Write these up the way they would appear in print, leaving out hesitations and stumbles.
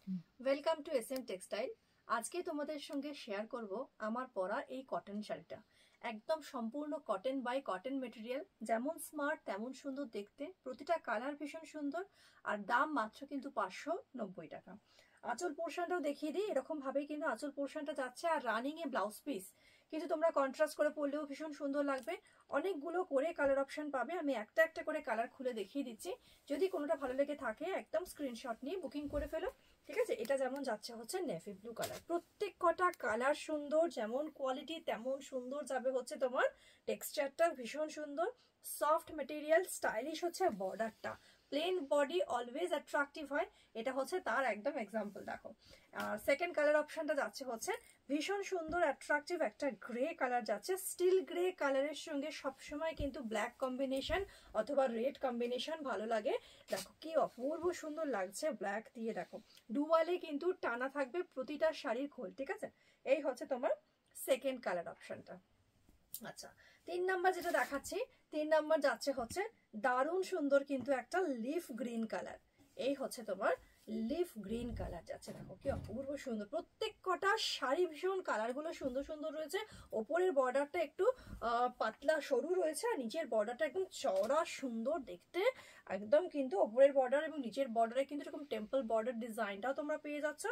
Welcome to SM textile. আজকে তোমাদের সঙ্গে শেয়ার করব আমার পরা এই কটন শাড়িটা। একদম সম্পূর্ণ কটন বাই কটন মেটেরিয়াল, যেমন স্মার্ট তেমন সুন্দর দেখতে, প্রতিটা কালার ভীষণ সুন্দর, আর দাম মাত্র কিন্তু 590 টাকা। আঁচল পোর্শনটাও দেখিয়ে দিই, এরকম ভাবেই কিন্তু আঁচল পোর্শনটা যাচ্ছে, আর রানিং এ ব্লাউজ পিস কিন্তু তোমরা কন্ট্রাস্ট করে পরলেও ভীষণ সুন্দর লাগবে। অনেকগুলো করে কালার অপশন পাবে, আমি একটা একটা করে কালার খুলে দেখিয়ে দিচ্ছি। যদি কোনোটা ভালো লেগে থাকে একদম স্ক্রিনশট নিয়ে বুকিং করে ফেলো, ঠিক আছে। এটা যেমন যাচ্ছে হচ্ছে নেভি ব্লু কালার, প্রত্যেক কটা কালার সুন্দর, যেমন কোয়ালিটি তেমন সুন্দর যাবে হচ্ছে তোমার টেক্সচারটা ভীষণ সুন্দর, সফট মেটেরিয়াল, স্টাইলিশ হচ্ছে বর্ডারটা, প্লেন বডি অলওয়েজ অ্যাট্রাকটিভ হয়, এটা হচ্ছে তার একদম এক্সাম্পল। দেখো আর সেকেন্ড কালার অপশনটা যাচ্ছে হচ্ছে ভীষণ সুন্দর অ্যাট্রাকটিভ একটা গ্রে কালার যাচ্ছে। স্টিল গ্রে কালারের সঙ্গে সবসময় কিন্তু ব্ল্যাক কম্বিনেশন অথবা রেড কম্বিনেশন ভালো লাগে। দেখো কি অপূর্ব সুন্দর লাগছে ব্ল্যাক দিয়ে। দেখো ডুয়ালে কিন্তু টানা থাকবে প্রতিটা শাড়ির খোল, ঠিক আছে। এই হচ্ছে তোমার সেকেন্ড কালার অপশনটা। আচ্ছা, 3 নাম্বার যেটা দেখাচ্ছি, 3 নাম্বার যাচ্ছে হচ্ছে দারুণ সুন্দর কিন্তু একটা লিফ গ্রিন কালার। এই হচ্ছে তোমার লিফ গ্রিন কালার যাচ্ছে। দেখো কি অপূর্ব সুন্দর, প্রত্যেক কটা শাড়ি ভীষণ কালারগুলো সুন্দর সুন্দর রয়েছে। ওপরের বর্ডারটা একটু পাতলা সরু রয়েছে, আর নিচের বর্ডারটা একদম চওড়া সুন্দর দেখতে একদম। কিন্তু ওপরের বর্ডার এবং নিচের বর্ডারে কিন্তু এরকম টেম্পল বর্ডার ডিজাইনটাও তোমরা পেয়ে যাচ্ছ।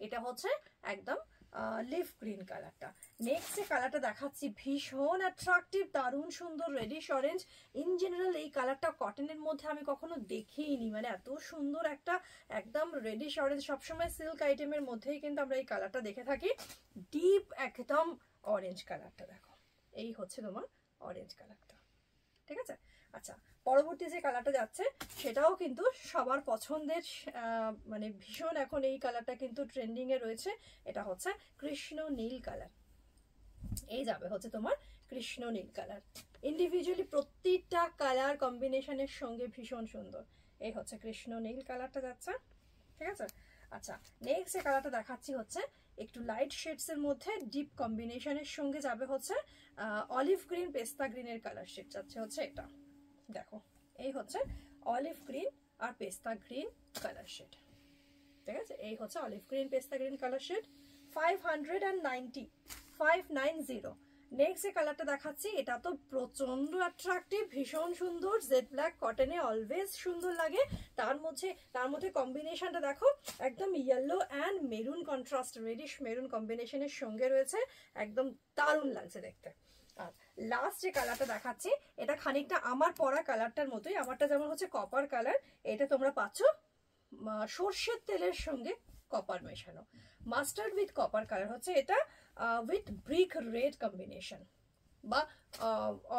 এটা হচ্ছে একদম লিফ গ্রিন কালারটা। নেক্সট যে কালারটা দেখাচ্ছি ভীষণ অ্যাট্রাকটিভ, দারুণ সুন্দর রেডিশ অরেঞ্জ। ইন জেনারেল এই কালারটা কটনের মধ্যে আমি কখনো দেখিনি, মানে এত সুন্দর একটা একদম রেডিশ অরেঞ্জ। সবসময় সিল্ক আইটেমের মধ্যেই কিন্তু আমরা এই কালারটা দেখে থাকি, ডিপ একদম অরেঞ্জ কালারটা। দেখো এই হচ্ছে তোমার অরেঞ্জ কালারটা, ঠিক আছে। আচ্ছা, পরবর্তী যে কালারটা যাচ্ছে সেটাও কিন্তু সবার পছন্দের, মানে ভীষণ এখন এই কালারটা কিন্তু ট্রেন্ডিং এ রয়েছে। এটা হচ্ছে কৃষ্ণ নীল কালার। এই যাবে হচ্ছে তোমার কৃষ্ণ নীল কালার। ইন্ডিভিজুয়ালি প্রতিটা কালার কম্বিনেশনের সঙ্গে ভীষণ সুন্দর। এই হচ্ছে কৃষ্ণ নীল কালারটা যাচ্ছে, ঠিক আছে। আচ্ছা, নেক্সট যে কালারটা দেখাচ্ছি হচ্ছে একটু লাইট শেডস এর মধ্যে ডিপ কম্বিনেশনের সঙ্গে যাবে হচ্ছে অলিভ গ্রিন পেস্তা গ্রিনের কালার শেড যাচ্ছে হচ্ছে এটা। দেখো এই হচ্ছে অলিভ গ্রিন আর পেস্তা গ্রিন কালার শেড, ঠিক আছে। এই হচ্ছে অলিভ গ্রিন পেস্তা গ্রিন কালার শেড, 590। নেক্সট যে কালারটা দেখাচ্ছি এটা তো প্রচন্ড অ্যাট্রাকটিভ, ভীষণ সুন্দর, জেড ব্ল্যাক কটনে অলওয়েজ সুন্দর লাগে। তার মধ্যে কম্বিনেশনটা দেখো একদম yellow and maroon contrast, reddish maroon কম্বিনেশনের সঙ্গে রয়েছে, একদম দারুণ লাগছে দেখতে। আর লাস্ট যে কালারটা দেখাচ্ছি এটা খানিকটা আমার পরা কালারটার মতোই, আমারটা যেমন হচ্ছে কপার কালার, এটা তোমরা পাচ্ছ সর্ষের তেলের সঙ্গে কপার মেশানো, মাস্টার্ড উইথ কপার কালার হচ্ছে এটা, উইথ ব্রিক রেড কম্বিনেশন বা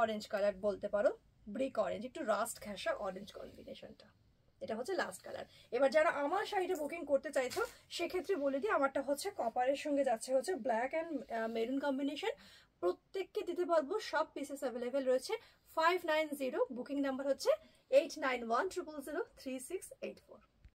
অরেঞ্জ কালার বলতে পারো, ব্রিক অরেঞ্জ, একটু রাস্ট ঘেঁষা অরেঞ্জ কম্বিনেশনটা। এটা হচ্ছে লাস্ট কালার। এবার যারা আমার শাড়িটা বুকিং করতে চাইছো সেক্ষেত্রে বলে দিই, আমারটা হচ্ছে কপারের সঙ্গে যাচ্ছে হচ্ছে ব্ল্যাক অ্যান্ড মেরুন কম্বিনেশন। প্রত্যেককে দিতে পারবো, সব পিসেস অ্যাভেলেবেল রয়েছে। 590, বুকিং নাম্বার হচ্ছে 8910003684।